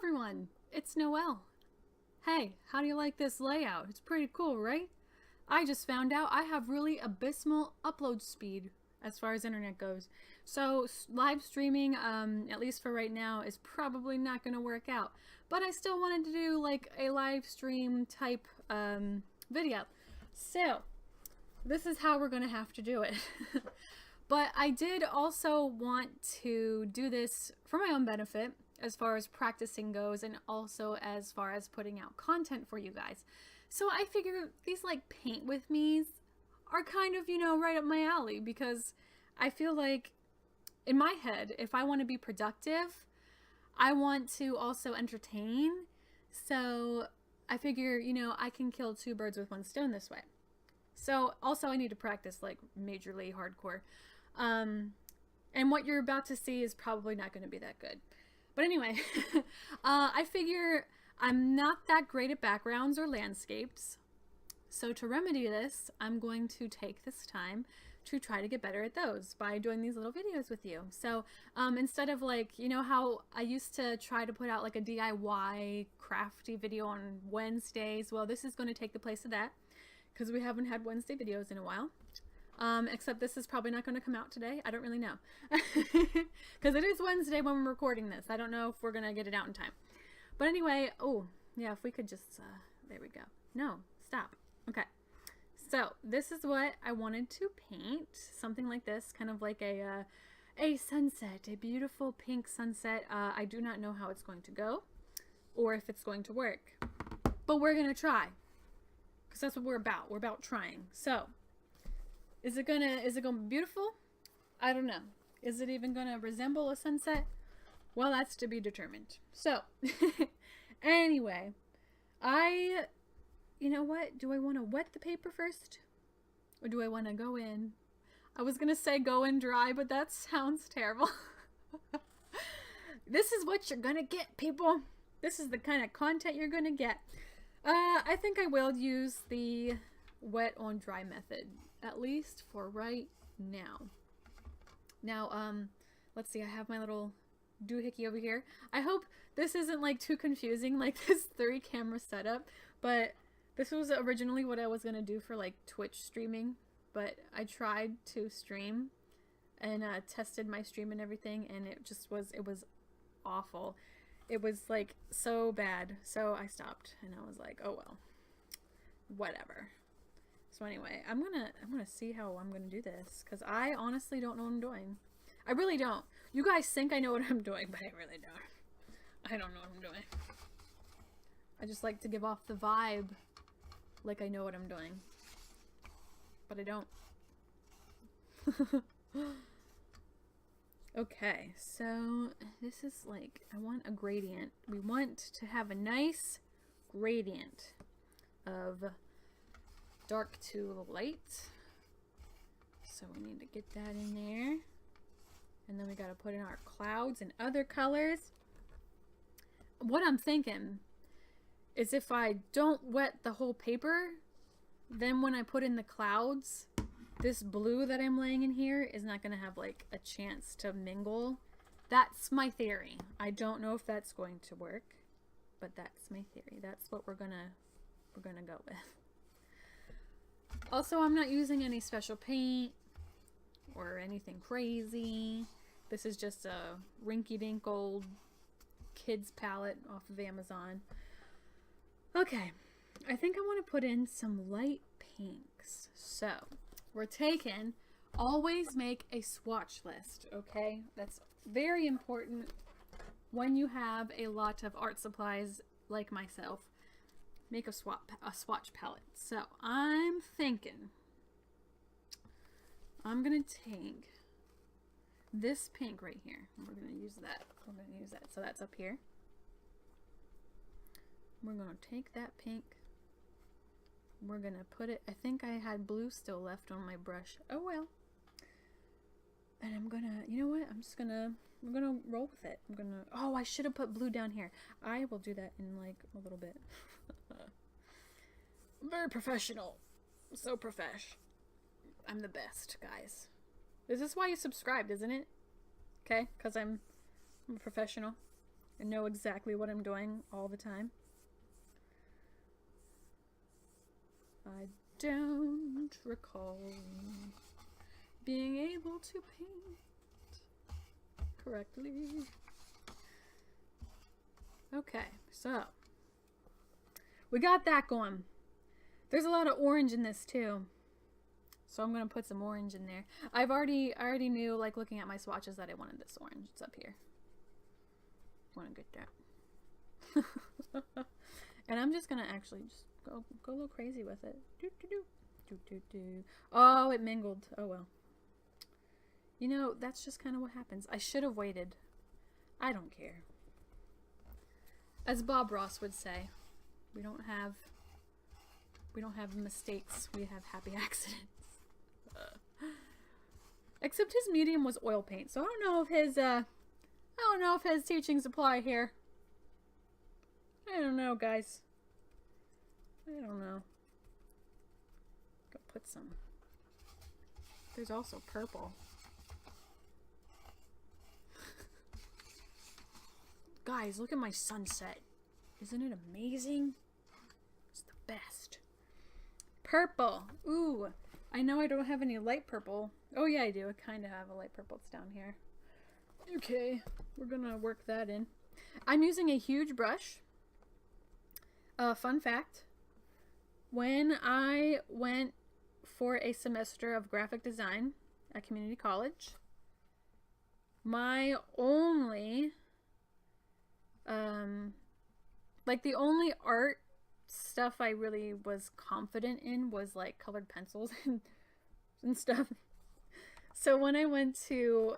everyone, it's Noel. Hey, how do you like this layout? It's pretty cool, right? I just found out I have really abysmal upload speed as far as internet goes. So live streaming, at least for right now, is probably not going to work out. But I still wanted to do like a live stream type video. So this is how we're going to have to do it. But I did also want to do this for my own benefit as far as practicing goes, and also as far as putting out content for you guys. So I figure these like paint with me's are kind of, you know, right up my alley, because I feel like in my head, if I want to be productive, I want to also entertain. So I figure, you know, I can kill two birds with one stone this way. So also I need to practice like majorly hardcore. And what you're about to see is probably not going to be that good. But anyway, I figure I'm not that great at backgrounds or landscapes. So to remedy this, I'm going to take this time to try to get better at those by doing these little videos with you. So instead of like, you know how I used to try to put out like a DIY crafty video on Wednesdays? Well, this is going to take the place of that, because we haven't had Wednesday videos in a while. Except this is probably not going to come out today. I don't really know. Because it is Wednesday when we're recording this. I don't know if we're going to get it out in time. But anyway, oh, yeah, if we could just, there we go. No, stop. Okay. So this is what I wanted to paint. Something like this, kind of like a sunset, a beautiful pink sunset. I do not know how it's going to go or if it's going to work. But we're going to try. Because that's what we're about. We're about trying. So is it gonna be beautiful? I don't know. Is it even gonna resemble a sunset? Well, that's to be determined. So anyway, you know what? Do I want to wet the paper first? Or do I want to go in? I was gonna say go in dry, but that sounds terrible. This is what you're gonna get, people. This is the kind of content you're gonna get. I think I will use the wet on dry method, at least for right now. Now, let's see, I have my little doohickey over here. I hope this isn't like too confusing, like this 3-camera setup, but this was originally what I was gonna do for like Twitch streaming, but I tried to stream and tested my stream and everything, and it was awful. It was like so bad, so I stopped and I was like, oh well, whatever. So anyway, I'm gonna see how I'm gonna do this, because I honestly don't know what I'm doing. I really don't. You guys think I know what I'm doing, but I really don't. I don't know what I'm doing. I just like to give off the vibe like I know what I'm doing, but I don't. Okay, so this is like, I want a gradient. We want to have a nice gradient of dark to light, so we need to get that in there, and then we got to put in our clouds and other colors. What I'm thinking is if I don't wet the whole paper, then when I put in the clouds, this blue that I'm laying in here is not going to have like a chance to mingle. That's my theory. I don't know if that's going to work, but that's my theory. That's what we're gonna go with. Also, I'm not using any special paint or anything crazy. This is just a rinky-dink old kids palette off of Amazon. Okay, I think I want to put in some light pinks. So, we're taking, always make a swatch list, okay? That's very important when you have a lot of art supplies like myself. Make a swatch palette. So I'm thinking I'm gonna take this pink right here. We're gonna use that. So that's up here. We're gonna take that pink. We're gonna put it, I think I had blue still left on my brush. Oh well. And I'm gonna, you know what? I'm gonna roll with it. Oh, I should have put blue down here. I will do that in like a little bit. I'm very professional. So profesh. I'm the best, guys. This is why you subscribed, isn't it? Okay? Because I'm a professional. and know exactly what I'm doing all the time. I don't recall being able to paint correctly. Okay, so we got that going. There's a lot of orange in this too, so I'm gonna put some orange in there. I already knew, like looking at my swatches, that I wanted this orange. It's up here. Want to get that. And I'm just gonna actually just go a little crazy with it. Oh, it mingled. Oh well. You know, that's just kind of what happens. I should have waited. I don't care. As Bob Ross would say, we don't have mistakes, we have happy accidents. Except his medium was oil paint, so I don't know if his teachings apply here. I don't know, guys. I don't know. Go put some. There's also purple. Guys, look at my sunset. Isn't it amazing? It's the best. Purple. Ooh. I know I don't have any light purple. Oh yeah, I do. I kind of have a light purple. It's down here. Okay. We're gonna work that in. I'm using a huge brush. Fun fact. When I went for a semester of graphic design at community college, my only like the only art stuff I really was confident in was like colored pencils and stuff. So when I went to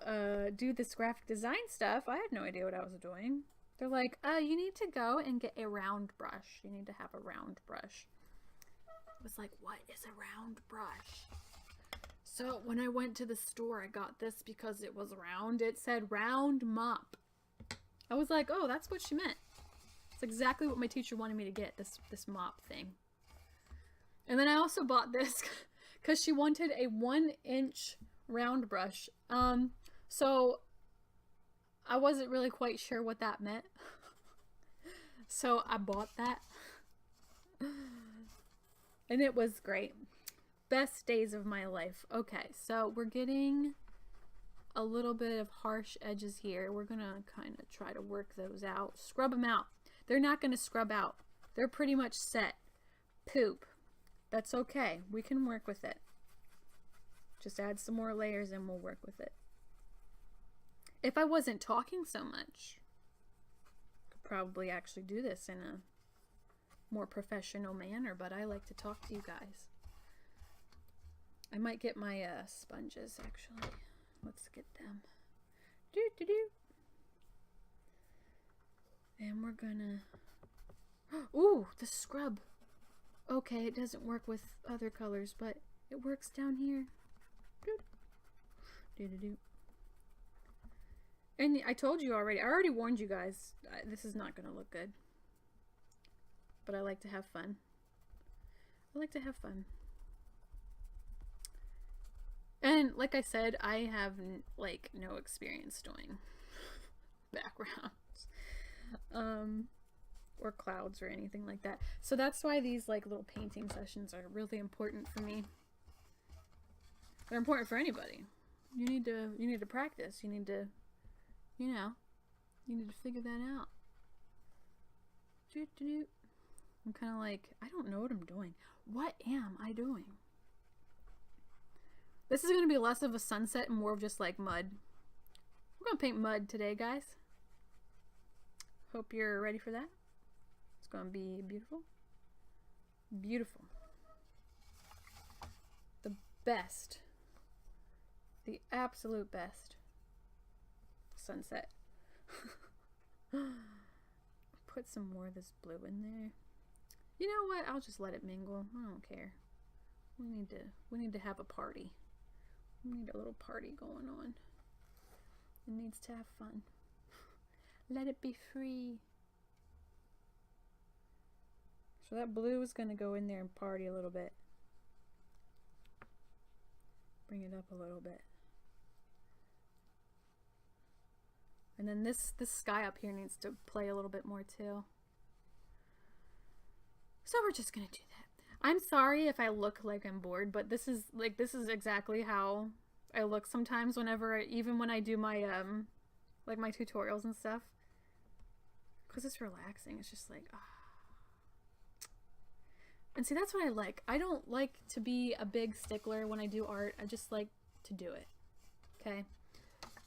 do this graphic design stuff, I had no idea what I was doing. They're like, you need to go and get a round brush. You need to have a round brush. I was like, what is a round brush? So when I went to the store, I got this because it was round. It said round mop. I was like, oh, that's what she meant. It's exactly what my teacher wanted me to get, this mop thing. And then I also bought this because she wanted a 1-inch round brush. So I wasn't really quite sure what that meant. So I bought that. And it was great. Best days of my life. Okay, so we're getting a little bit of harsh edges here. We're gonna kind of try to work those out. Scrub them out. They're not gonna scrub out. They're pretty much set. Poop. That's okay. We can work with it. Just add some more layers and we'll work with it. If I wasn't talking so much, I could probably actually do this in a more professional manner, but I like to talk to you guys. I might get my sponges actually. Let's get them. And we're gonna... Ooh, the scrub. Okay, it doesn't work with other colors, but it works down here. And I told you already. I already warned you guys. This is not gonna look good. But I like to have fun. I like to have fun. And like I said, I have like no experience doing backgrounds or clouds or anything like that. So that's why these like little painting sessions are really important for me. They're important for anybody. You need to practice. You need to, you know, you need to figure that out. I'm kind of like, I don't know what I'm doing. What am I doing? This is going to be less of a sunset and more of just like mud. We're going to paint mud today, guys. Hope you're ready for that. It's going to be beautiful. Beautiful. The best. The absolute best. Sunset. Put some more of this blue in there. You know what? I'll just let it mingle. I don't care. We need to have a party. We need a little party going on. It needs to have fun. Let it be free. So that blue is going to go in there and party a little bit. Bring it up a little bit. And then this sky up here needs to play a little bit more too. So we're just gonna do that. I'm sorry if I look like I'm bored, but this is exactly how I look sometimes whenever even when I do my like my tutorials and stuff. Cause it's relaxing. It's just like And see, that's what I like. I don't like to be a big stickler when I do art. I just like to do it. Okay?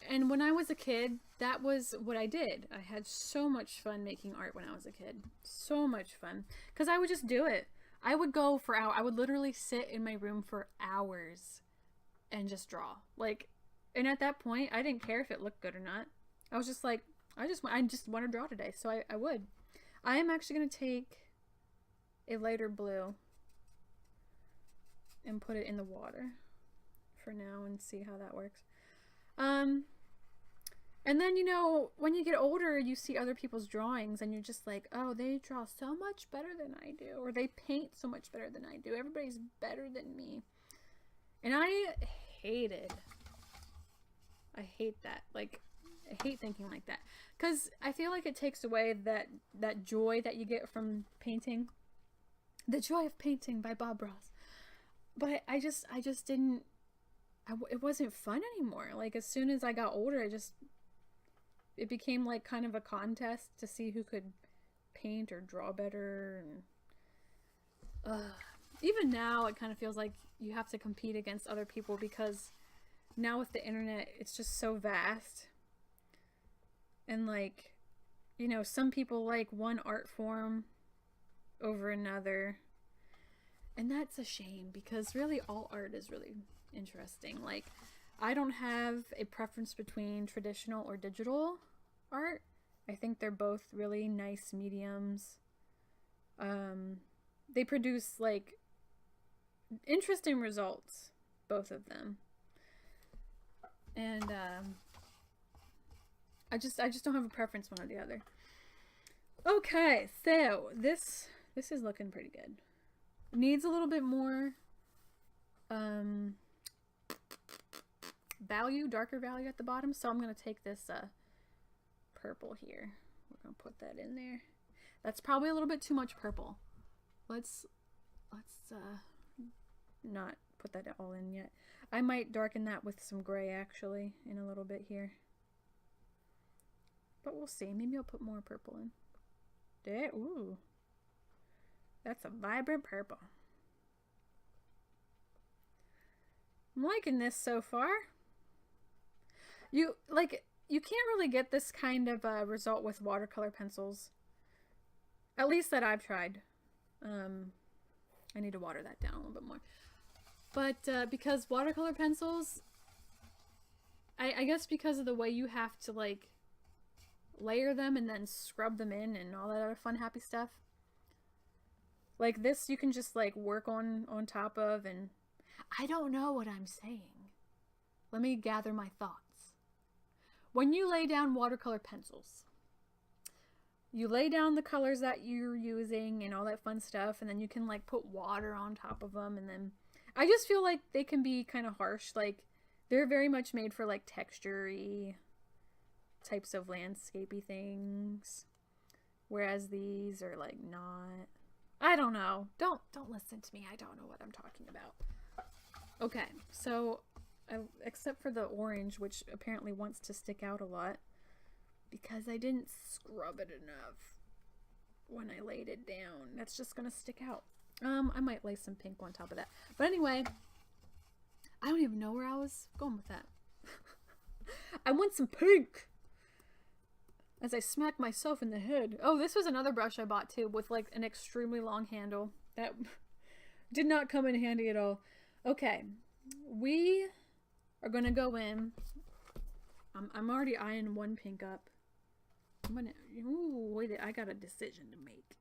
And when I was a kid, that was what I did. I had so much fun making art when I was a kid. So much fun. Because I would just do it. I would go for hours. I would literally sit in my room for hours and just draw. Like, and at that point, I didn't care if it looked good or not. I was just like, I just want to draw today. So I would. I am actually going to take a lighter blue and put it in the water for now and see how that works. And then, you know, when you get older, you see other people's drawings and you're just like, oh, they draw so much better than I do, or they paint so much better than I do. Everybody's better than me. And I hate it. I hate that. Like, I hate thinking like that. Because I feel like it takes away that joy that you get from painting. The Joy of Painting by Bob Ross. But I just didn't, it wasn't fun anymore. Like, as soon as I got older, it became like kind of a contest to see who could paint or draw better. And even now, it kind of feels like you have to compete against other people, because now with the internet, it's just so vast. And like, you know, some people like one art form over another, and that's a shame, because really all art is really interesting. Like, I don't have a preference between traditional or digital art. I think they're both really nice mediums. They produce like interesting results, both of them. And I just don't have a preference one or the other. Okay, so this is looking pretty good. Needs a little bit more value, darker value at the bottom, so I'm going to take this purple here. We're going to put that in there. That's probably a little bit too much purple. Let's not put that all in yet. I might darken that with some gray actually in a little bit here. But we'll see. Maybe I'll put more purple in. There, ooh. That's a vibrant purple. I'm liking this so far. You can't really get this kind of result with watercolor pencils. At least that I've tried. I need to water that down a little bit more. But because watercolor pencils, I guess because of the way you have to like layer them and then scrub them in and all that other fun happy stuff. Like this you can just like work on top of, and I don't know what I'm saying. Let me gather my thoughts. When you lay down watercolor pencils, you lay down the colors that you're using and all that fun stuff, and then you can like put water on top of them, and then I just feel like they can be kind of harsh. Like they're very much made for like texture-y types of landscapey things, whereas these are like not. I don't know. Don't listen to me. I don't know what I'm talking about. Okay, so except for the orange, which apparently wants to stick out a lot because I didn't scrub it enough when I laid it down. That's just gonna stick out. I might lay some pink on top of that. But anyway, I don't even know where I was going with that. I want some pink! As I smack myself in the head. Oh, this was another brush I bought too, with like an extremely long handle. That did not come in handy at all. Okay, we are gonna go in. I'm already eyeing one pink up. I'm gonna. Ooh, wait! I got a decision to make.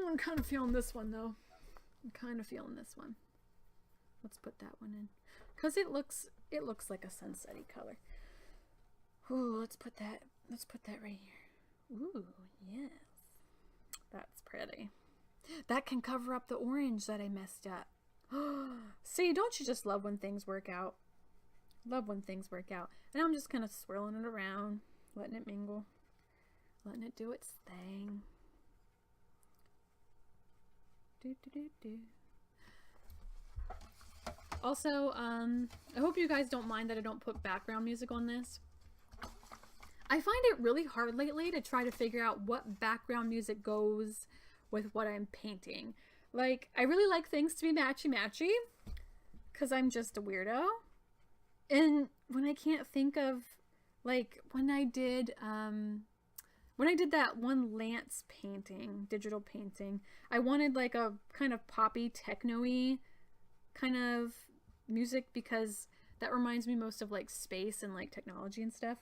I'm kind of feeling this one though. I'm kind of feeling this one. Let's put that one in, cause it looks like a sunsetty color. Ooh, let's put that right here. Ooh, yes. That's pretty. That can cover up the orange that I messed up. See, don't you just love when things work out? Love when things work out. And I'm just kind of swirling it around, letting it mingle, letting it do its thing. Also, I hope you guys don't mind that I don't put background music on this. I find it really hard lately to try to figure out what background music goes with what I'm painting. Like, I really like things to be matchy-matchy, because I'm just a weirdo. And when I can't think of, like, when I did that one Lance painting, digital painting, I wanted like a kind of poppy, techno-y kind of music because that reminds me most of like space and like technology and stuff.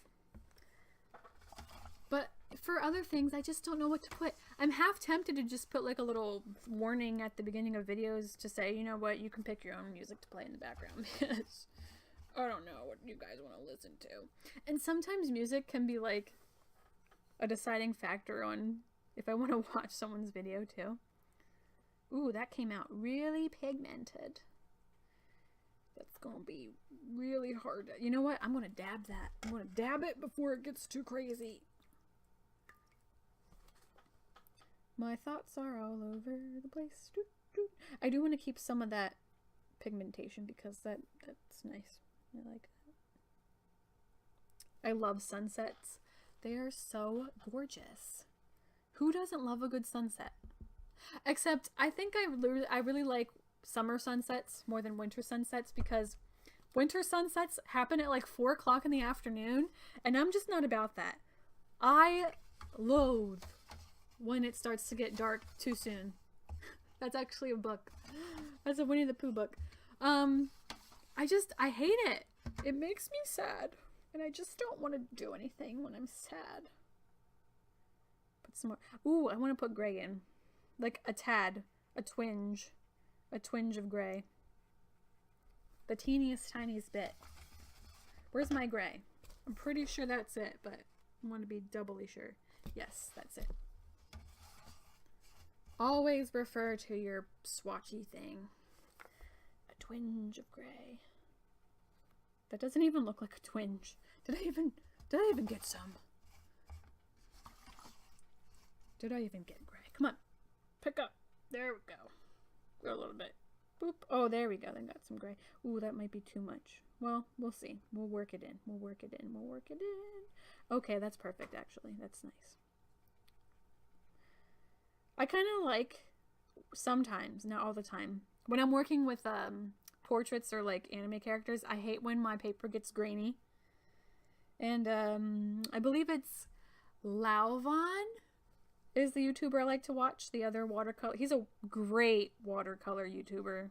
But for other things, I just don't know what to put. I'm half tempted to just put like a little warning at the beginning of videos to say, you know what, you can pick your own music to play in the background because I don't know what you guys want to listen to. And sometimes music can be like a deciding factor on if I want to watch someone's video too. Ooh, that came out really pigmented. That's gonna be really hard. You know what? I'm gonna dab that. I'm gonna dab it before it gets too crazy. My thoughts are all over the place. I do want to keep some of that pigmentation because that's nice. I like that. I love sunsets. They are so gorgeous. Who doesn't love a good sunset? Except I think I really like summer sunsets more than winter sunsets because winter sunsets happen at like 4 o'clock in the afternoon and I'm just not about that. I loathe when it starts to get dark too soon. That's actually a book. That's a Winnie the Pooh book. I hate it. It makes me sad. And I just don't want to do anything when I'm sad. Put some more. Ooh, I want to put gray in. Like a tad. A twinge. A twinge of gray. The teeniest, tiniest bit. Where's my gray? I'm pretty sure that's it, but I want to be doubly sure. Yes, that's it. Always refer to your swatchy thing. A twinge of gray. That doesn't even look like a twinge. Did I even get some? Did I even get gray? Come on. Pick up. There we go. Go a little bit. Boop. Oh, there we go. Then got some gray. Ooh, that might be too much. Well, we'll see. We'll work it in. We'll work it in. We'll work it in. Okay, that's perfect, actually. That's nice. I kind of like sometimes, not all the time, when I'm working with portraits or like anime characters, I hate when my paper gets grainy. And I believe it's Lauvan is the YouTuber I like to watch. The other watercolor, he's a great watercolor YouTuber,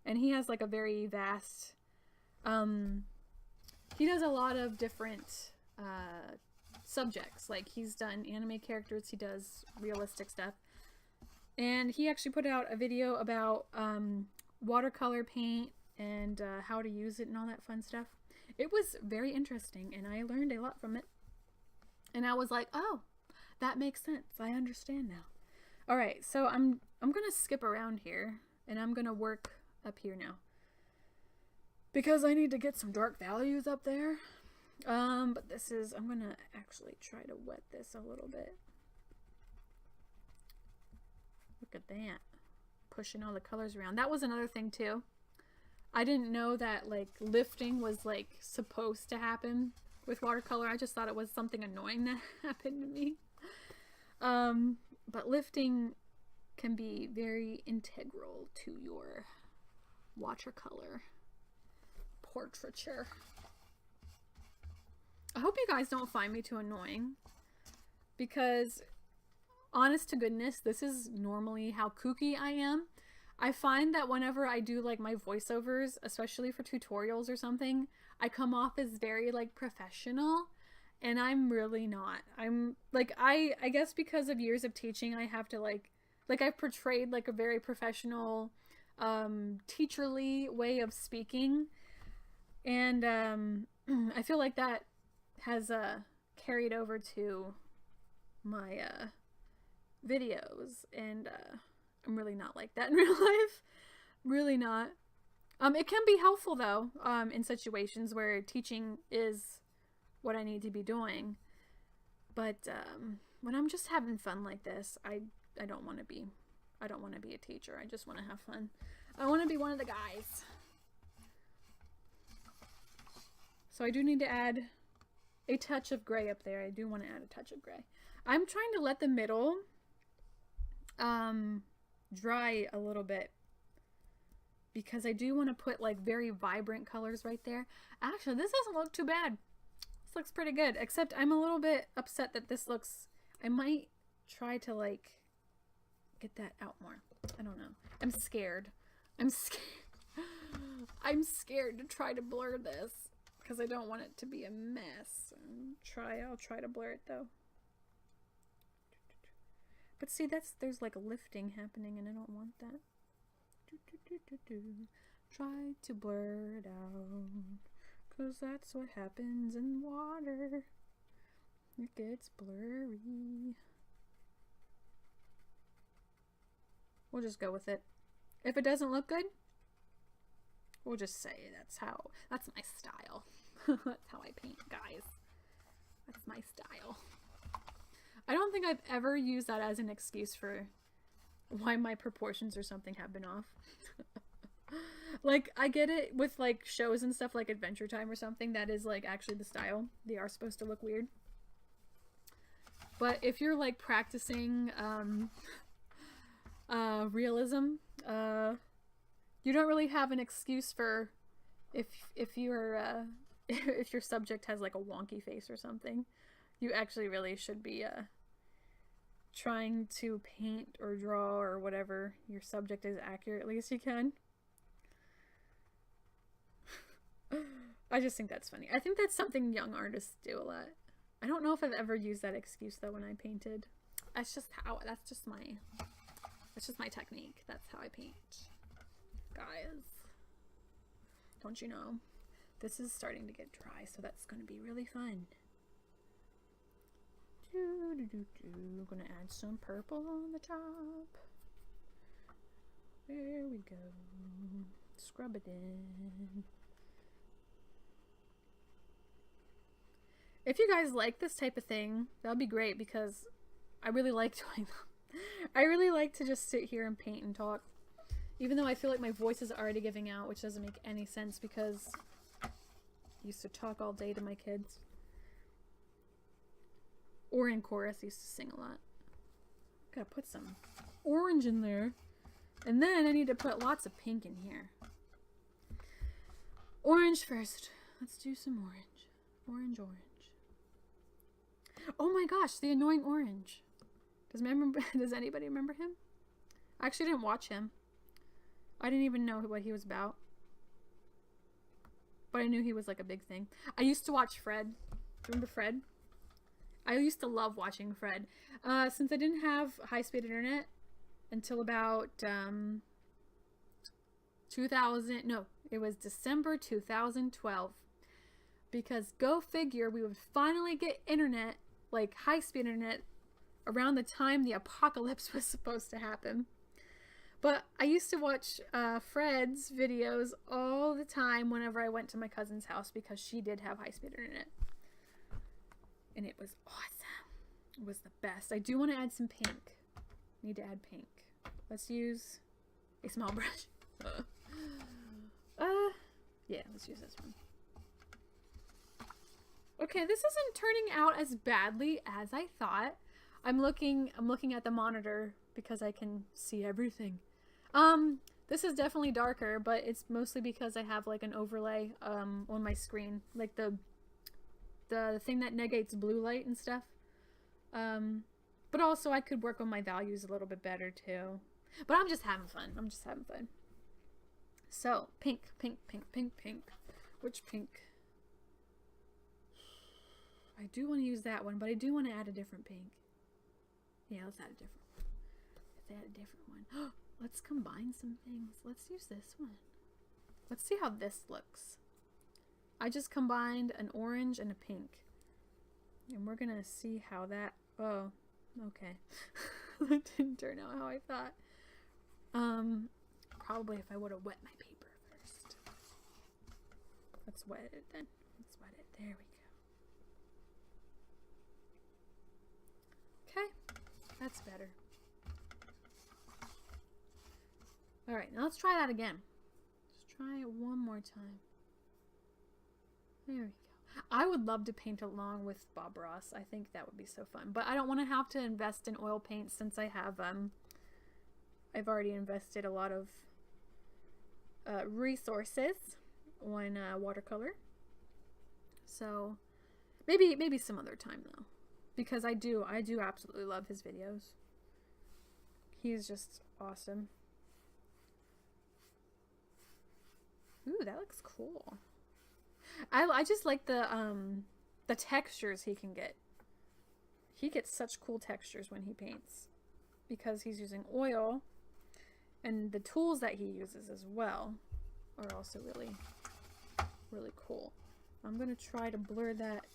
and he has like a very vast he does a lot of different subjects. Like he's done anime characters, he does realistic stuff, and he actually put out a video about watercolor paint and how to use it and all that fun stuff. It was very interesting and I learned a lot from it, and I was like, oh, that makes sense. I understand now. All right, so I'm gonna skip around here and I'm gonna work up here now because I need to get some dark values up there. But this is, I'm gonna actually try to wet this a little bit. Look at that. Pushing all the colors around. That was another thing too. I didn't know that like lifting was like supposed to happen with watercolor. I just thought it was something annoying that happened to me. But lifting can be very integral to your watercolor portraiture. I hope you guys don't find me too annoying, because honest to goodness, this is normally how kooky I am. I find that whenever I do like my voiceovers, especially for tutorials or something, I come off as very like professional, and I'm really not. I'm like, I guess because of years of teaching, I have to like I've portrayed like a very professional, teacherly way of speaking, and I feel like that has carried over to my videos, and I'm really not like that in real life. Really not. It can be helpful though, in situations where teaching is what I need to be doing. But when I'm just having fun like this, I don't want to be a teacher. I just want to have fun. I want to be one of the guys. So I do need to add a touch of gray up there. I do want to add a touch of gray. I'm trying to let the middle dry a little bit, because I do want to put like very vibrant colors right there. Actually, this doesn't look too bad. This looks pretty good, except I'm a little bit upset that this looks, I might try to like get that out more. I don't know. I'm scared. I'm scared to try to blur this because I don't want it to be a mess. I'll try to blur it though. But see, there's like a lifting happening and I don't want that. Try to blur it out, cause that's what happens in water. It gets blurry. We'll just go with it. If it doesn't look good, we'll just say that's my style. That's how I paint, guys. That's my style. I don't think I've ever used that as an excuse for why my proportions or something have been off. Like, I get it with like shows and stuff like Adventure Time or something, that is like actually the style. They are supposed to look weird. But if you're like practicing realism, you don't really have an excuse for if you're if your subject has like a wonky face or something. You actually really should be trying to paint or draw or whatever your subject as accurately as you can. I just think that's funny. I think that's something young artists do a lot. I don't know if I've ever used that excuse though when I painted. That's just my technique. That's how I paint. Guys, don't you know? This is starting to get dry, so that's going to be really fun. I'm gonna add some purple on the top. There we go. Scrub it in. If you guys like this type of thing, that would be great, because I really like doing them. I really like to just sit here and paint and talk, even though I feel like my voice is already giving out, which doesn't make any sense because I used to talk all day to my kids. Or in chorus, I used to sing a lot. Gotta put some orange in there. And then I need to put lots of pink in here. Orange first. Let's do some orange. Orange, orange. Oh my gosh, the annoying orange. Does anybody remember him? I actually didn't watch him. I didn't even know what he was about. But I knew he was like a big thing. I used to watch Fred. Do you remember Fred? I used to love watching Fred. Since I didn't have high-speed internet until about it was December 2012. Because go figure, we would finally get internet, like high-speed internet, around the time the apocalypse was supposed to happen. But I used to watch Fred's videos all the time whenever I went to my cousin's house, because she did have high-speed internet. And it was awesome. It was the best. I do want to add some pink. Need to add pink. Let's use a small brush. Yeah, let's use this one. Okay, this isn't turning out as badly as I thought. I'm looking at the monitor because I can see everything. This is definitely darker, but it's mostly because I have like an overlay on my screen, like the thing that negates blue light and stuff. But also I could work on my values a little bit better too. But I'm just having fun. I'm just having fun. So, pink, pink, pink, pink, pink. Which pink? I do want to use that one, but I do want to add a different pink. Yeah, let's add a different one. Let's add a different one. Let's combine some things. Let's use this one. Let's see how this looks. I just combined an orange and a pink. And we're gonna see how that... Oh, okay. That didn't turn out how I thought. Probably if I would have wet my paper first. Let's wet it then. Let's wet it. There we go. Okay, that's better. All right, now let's try that again. Let's try it one more time. There we go. I would love to paint along with Bob Ross. I think that would be so fun. But I don't want to have to invest in oil paint since I have, I've already invested a lot of resources on watercolor. So maybe some other time though, because I do absolutely love his videos. He's just awesome. Ooh, that looks cool. I just like the textures he can get. He gets such cool textures when he paints because he's using oil, and the tools that he uses as well are also really cool. I'm gonna try to blur that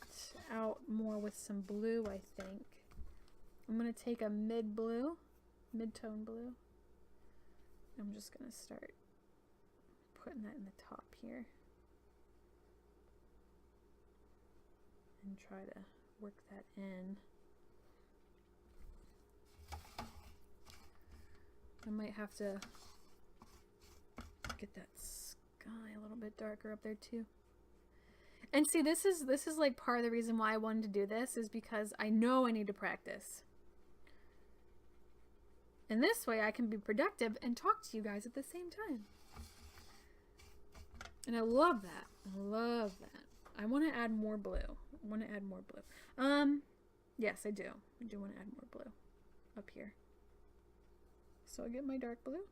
out more with some blue, I think. I'm gonna take a mid-tone blue. I'm just gonna start putting that in the top here. And try to work that in. I might have to get that sky a little bit darker up there too. And see, this is like part of the reason why I wanted to do this, is because I know I need to practice. And this way I can be productive and talk to you guys at the same time. And I love that. I love that. I want to add more blue. I want to add more blue. Yes, I do. I do want to add more blue up here. So I get my dark blue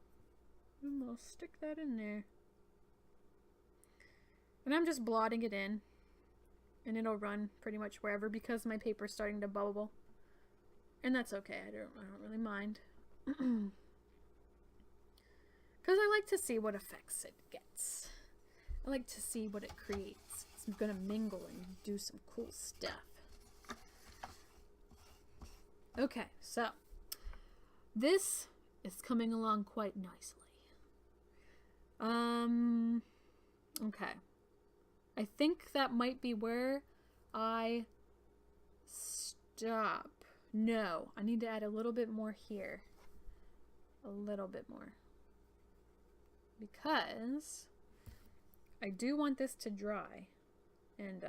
and we'll stick that in there. And I'm just blotting it in, and it'll run pretty much wherever because my paper's starting to bubble. And that's okay. I don't really mind. Because I like to see what effects it gets. I like to see what it creates. It's gonna mingle and do some cool stuff. Okay, so this is coming along quite nicely. Okay. I think that might be where I stop. No, I need to add a little bit more here. A little bit more. Because I do want this to dry. And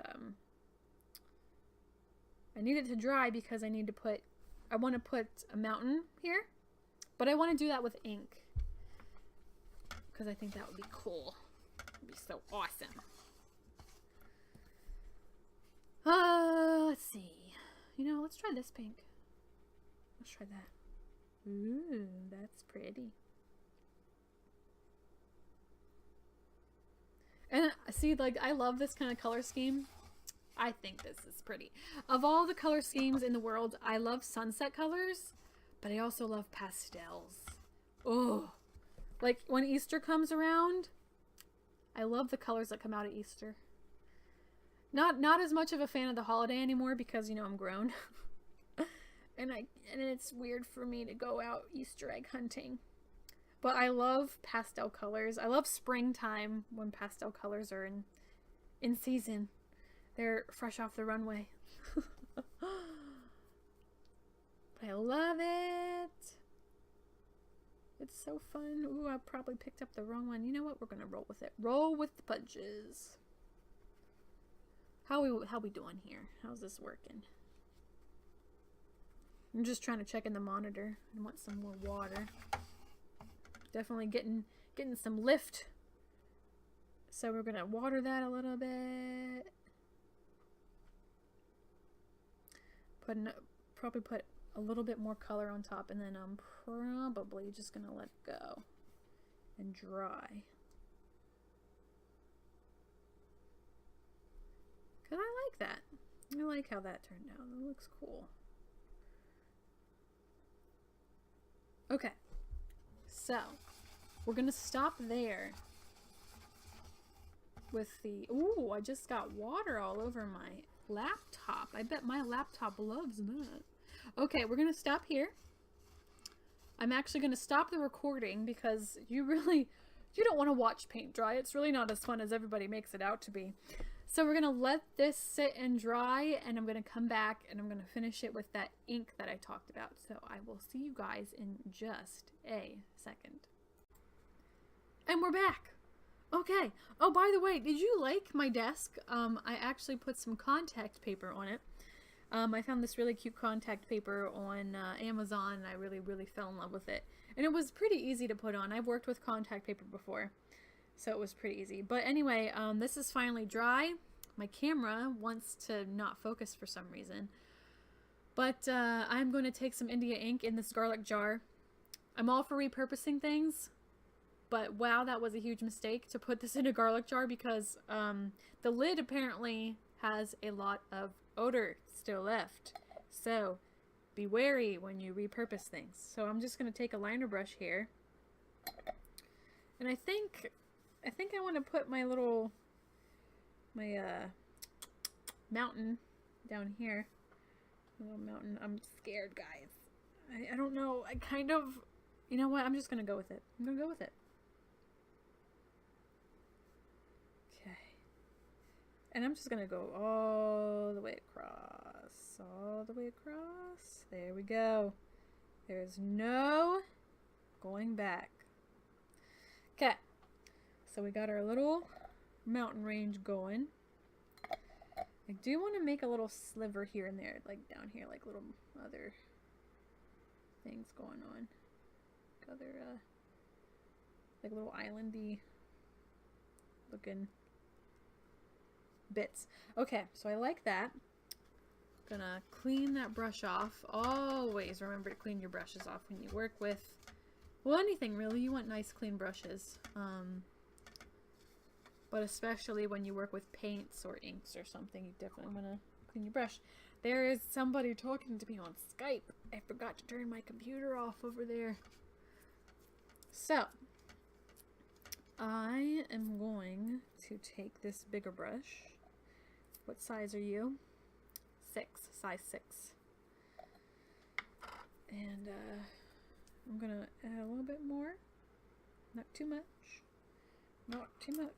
I need it to dry because I want to put a mountain here. But I want to do that with ink. Because I think that would be cool. It would be so awesome. Let's see. You know, let's try this pink. Let's try that. Ooh, that's pretty. And see, like, I love this kind of color scheme. I think this is pretty. Of all the color schemes in the world, I love sunset colors, but I also love pastels. Oh, like when Easter comes around, I love the colors that come out at Easter. Not as much of a fan of the holiday anymore because, you know, I'm grown. and it's weird for me to go out Easter egg hunting. But I love pastel colors. I love springtime when pastel colors are in season. They're fresh off the runway. But I love it. It's so fun. Ooh, I probably picked up the wrong one. You know what? We're gonna roll with it. Roll with the punches. How we doing here? How's this working? I'm just trying to check in the monitor. I want some more water. Definitely getting some lift. So we're gonna water that a little bit. Probably put a little bit more color on top, and then I'm probably just gonna let it go and dry. Cause I like that. I like how that turned out. It looks cool. Okay, so we're gonna stop there with the, ooh, I just got water all over my laptop. I bet my laptop loves that. Okay, we're gonna stop here. I'm actually gonna stop the recording because you you don't want to watch paint dry. It's really not as fun as everybody makes it out to be. So we're going to let this sit and dry, and I'm going to come back and I'm going to finish it with that ink that I talked about. So I will see you guys in just a second. And we're back. Okay. Oh, by the way, did you like my desk? I actually put some contact paper on it. I found this really cute contact paper on Amazon, and I really fell in love with it. And it was pretty easy to put on. I've worked with contact paper before, so it was pretty easy. But anyway, this is finally dry. My camera wants to not focus for some reason. But I'm going to take some India ink in this garlic jar. I'm all for repurposing things, but wow, that was a huge mistake to put this in a garlic jar, because the lid apparently has a lot of odor still left. So be wary when you repurpose things. So I'm just going to take a liner brush here, and I think I want to put my little mountain down here. Little mountain. I'm scared, guys. I don't know. I kind of, you know what? I'm just going to go with it. I'm going to go with it. Okay. And I'm just going to go all the way across. All the way across. There we go. There's no going back. Okay. So we got our little mountain range going. I do want to make a little sliver here and there, like down here, like little other things going on. Other, like little islandy looking bits. Okay, so I like that. Gonna clean that brush off. Always remember to clean your brushes off when you work with, well, anything really. You want nice clean brushes. But especially when you work with paints or inks or something, you definitely want to clean your brush. There is somebody talking to me on Skype. I forgot to turn my computer off over there. So, I am going to take this bigger brush. What size are you? 6, size 6. And I'm going to add a little bit more. Not too much. Not too much.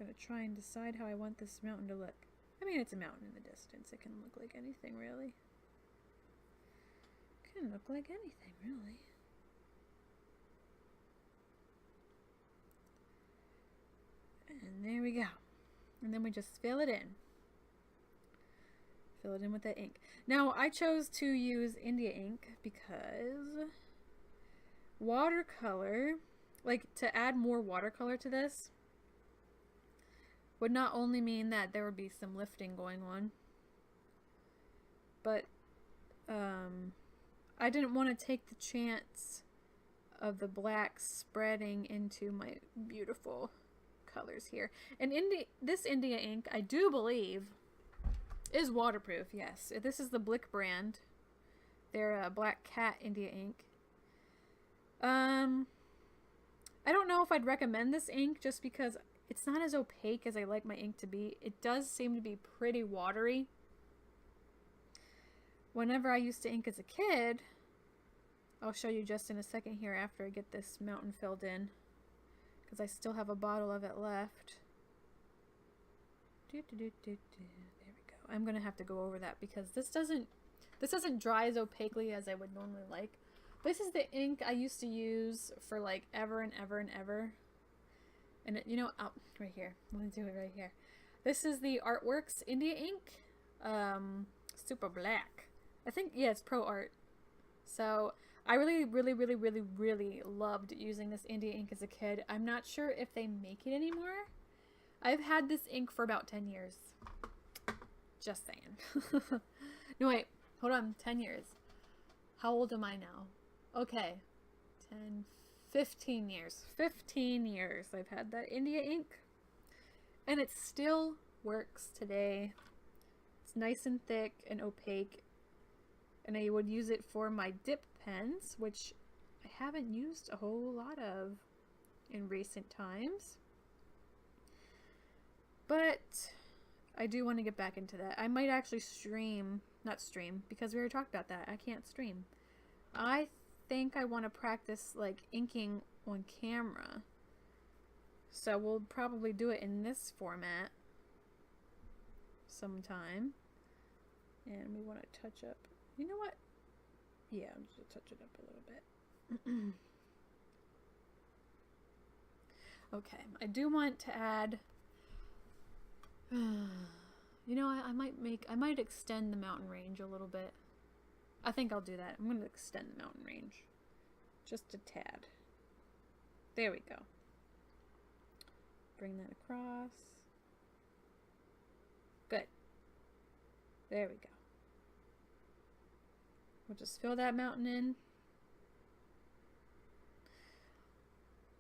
I'm going to try and decide how I want this mountain to look. I mean, it's a mountain in the distance. It can look like anything, really. It can look like anything, really. And there we go. And then we just fill it in. Fill it in with that ink. Now, I chose to use India ink because watercolor, like to add more watercolor to this, would not only mean that there would be some lifting going on, but I didn't want to take the chance of the black spreading into my beautiful colors here. And this India ink, I do believe, is waterproof. Yes, this is the Blick brand. They're a Black Cat India ink. I don't know if I'd recommend this ink just because it's not as opaque as I like my ink to be. It does seem to be pretty watery. Whenever I used to ink as a kid, I'll show you just in a second here after I get this mountain filled in, because I still have a bottle of it left. There we go. I'm gonna have to go over that because this doesn't dry as opaquely as I would normally like. This is the ink I used to use for like ever and ever and ever. And it, you know, oh, right here. Let me do it right here. This is the Artworks India ink. Super black. I think, yeah, it's Pro Art. So I really loved using this India ink as a kid. I'm not sure if they make it anymore. I've had this ink for about 10 years. Just saying. No, wait. Hold on. 10 years. How old am I now? Okay. 10, 15 years. 15 years I've had that India ink. And it still works today. It's nice and thick and opaque. And I would use it for my dip pens, which I haven't used a whole lot of in recent times. But I do want to get back into that. I might actually stream, not stream, because we already talked about that. I can't stream. I think I want to practice like inking on camera. So we'll probably do it in this format sometime. And we want to touch up. You know what? Yeah, I'm just going to touch it up a little bit. Okay, I do want to add, you know, I might extend the mountain range a little bit. I think I'll do that. I'm going to extend the mountain range just a tad. There we go. Bring that across. Good. There we go. We'll just fill that mountain in.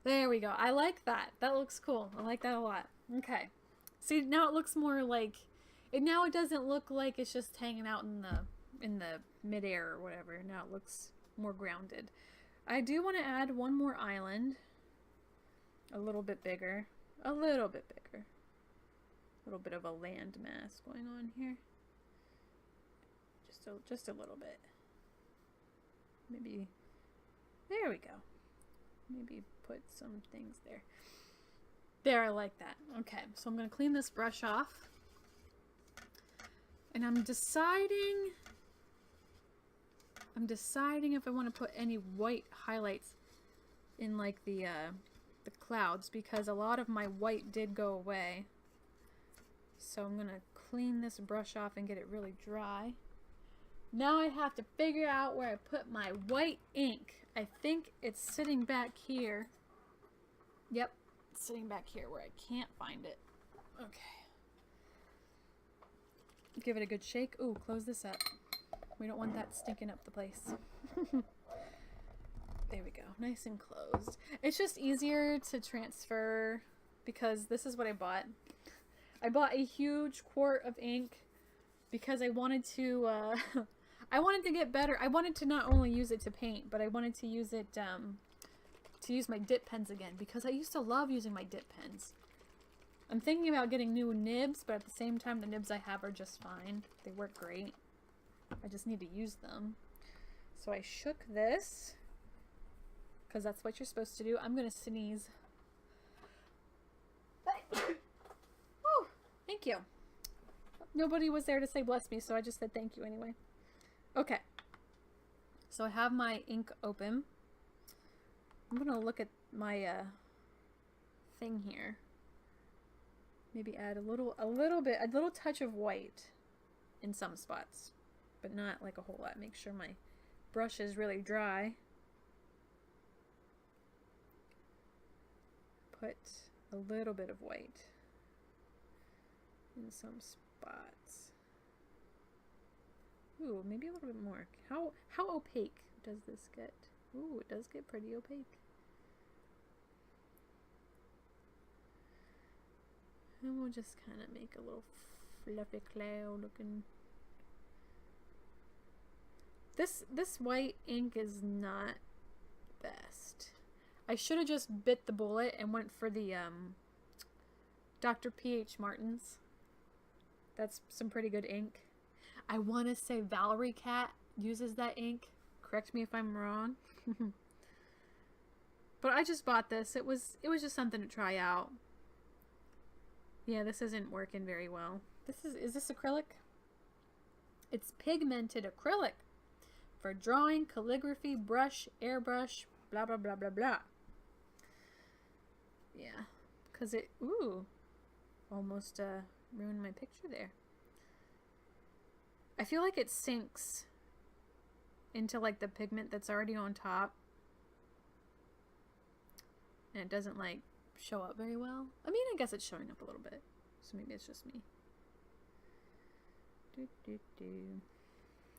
There we go. I like that. That looks cool. I like that a lot. Okay. See, now it looks more like now it doesn't look like it's just hanging out in the midair or whatever. Now it looks more grounded. I do want to add one more island. A little bit bigger. A little bit bigger. A little bit of a land mass going on here. Just a little bit. Maybe there we go. Maybe put some things there. There, I like that. Okay, so I'm going to clean this brush off. And I'm deciding if I want to put any white highlights in like the clouds, because a lot of my white did go away. So I'm going to clean this brush off and get it really dry. Now I have to figure out where I put my white ink. I think it's sitting back here. Yep, it's sitting back here where I can't find it. Okay. Give it a good shake. Ooh, close this up. We don't want that stinking up the place. There we go. Nice and closed. It's just easier to transfer because this is what I bought. I bought a huge quart of ink because I wanted to I wanted to get better. I wanted to not only use it to paint, but I wanted to use it to use my dip pens again, because I used to love using my dip pens. I'm thinking about getting new nibs, but at the same time the nibs I have are just fine. They work great. I just need to use them. So I shook this because that's what you're supposed to do. I'm gonna sneeze. Woo, thank you. Nobody was there to say bless me, so I just said thank you anyway. Okay, so I have my ink open. I'm gonna look at my thing here. Maybe add a little touch of white in some spots, but not like a whole lot. Make sure my brush is really dry. Put a little bit of white in some spots. Ooh, maybe a little bit more. How opaque does this get? Ooh, it does get pretty opaque. And we'll just kind of make a little fluffy cloud looking. This white ink is not best. I should have just bit the bullet and went for the Dr. P.H. Martin's. That's some pretty good ink. I want to say Valerie Cat uses that ink. Correct me if I'm wrong. But I just bought this. It was just something to try out. Yeah, this isn't working very well. Is this acrylic? It's pigmented acrylic for drawing, calligraphy, brush, airbrush, blah blah blah blah blah. Yeah, because it almost ruined my picture there. I feel like it sinks into like the pigment that's already on top, and it doesn't like show up very well. I mean, I guess it's showing up a little bit, so maybe it's just me.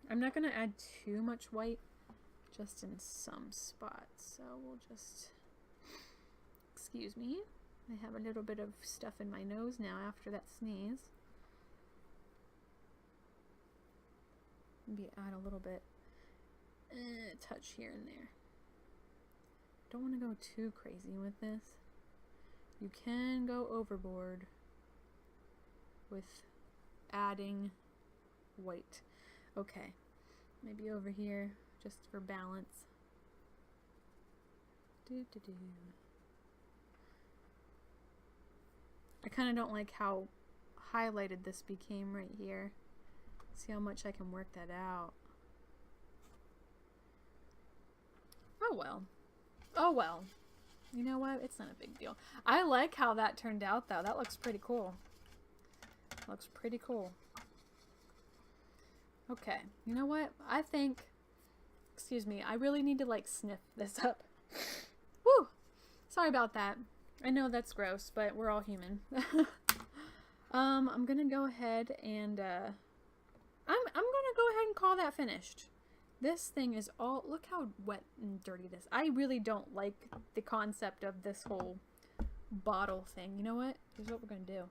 I'm not gonna add too much white, just in some spots, so we'll just, excuse me, I have a little bit of stuff in my nose now after that sneeze. Maybe add a little bit, touch here and there. Don't want to go too crazy with this. You can go overboard with adding white. Okay, maybe over here just for balance. I kind of don't like how highlighted this became right here. See how much I can work that out. Oh well. Oh well. You know what? It's not a big deal. I like how that turned out though. That looks pretty cool. Looks pretty cool. Okay. You know what? I think, excuse me, I really need to like sniff this up. Woo! Sorry about that. I know that's gross, but we're all human. I'm gonna go ahead and I'm gonna go ahead and call that finished. This thing is all, look how wet and dirty this. I really don't like the concept of this whole bottle thing. You know what? Here's what we're gonna do.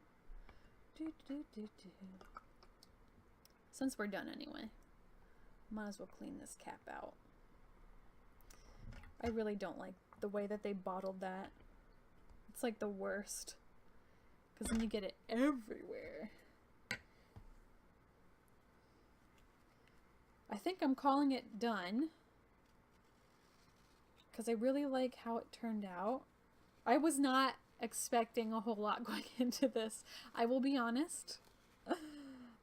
Since we're done anyway, might as well clean this cap out. I really don't like the way that they bottled that. It's like the worst, because then you get it everywhere. I think I'm calling it done, because I really like how it turned out. I was not expecting a whole lot going into this, I will be honest.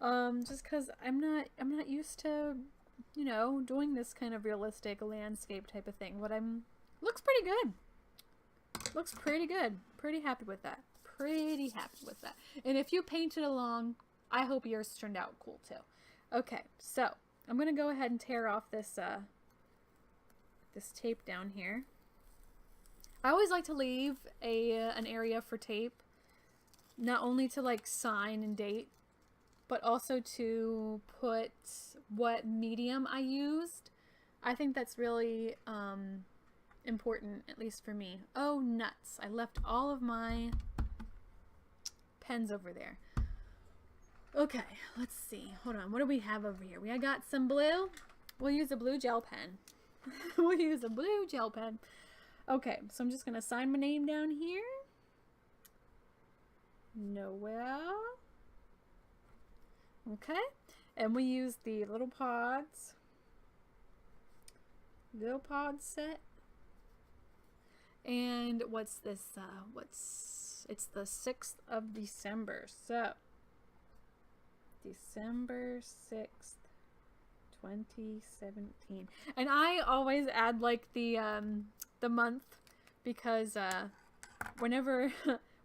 Just because I'm not used to, you know, doing this kind of realistic landscape type of thing. But looks pretty good. Looks pretty good. Pretty happy with that. Pretty happy with that. And if you painted along, I hope yours turned out cool too. Okay, so I'm gonna go ahead and tear off this this tape down here. I always like to leave an area for tape, not only to like sign and date, but also to put what medium I used. I think that's really important, at least for me. Oh, nuts. I left all of my pens over there. Okay, let's see. Hold on. What do we have over here? I got some blue. We'll use a blue gel pen. We'll use a blue gel pen. Okay, so I'm just going to sign my name down here. Knoel. Okay, and we use the Lil Pods Set. And what's this? It's the 6th of December. So December 6th, 2017. And I always add like the month, because whenever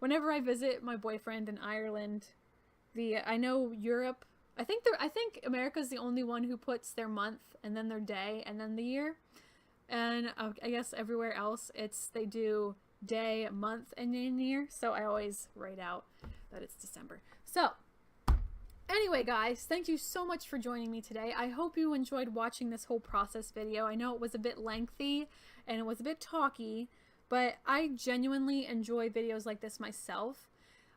I visit my boyfriend in Ireland, I know Europe, I think America's the only one who puts their month and then their day and then the year. And I guess everywhere else they do day, month, and then year. So I always write out that it's December. So anyway, guys, thank you so much for joining me today. I hope you enjoyed watching this whole process video. I know it was a bit lengthy and it was a bit talky, but I genuinely enjoy videos like this myself.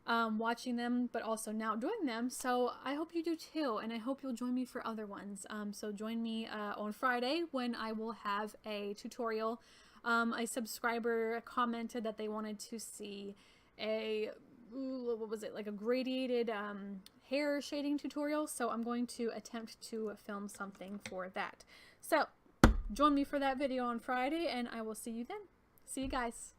Watching them, but also now doing them. So I hope you do too, and I hope you'll join me for other ones. So join me on Friday when I will have a tutorial. A subscriber commented that they wanted to see what was it, like a gradiated hair shading tutorial. So I'm going to attempt to film something for that. So join me for that video on Friday, and I will see you then. See you guys.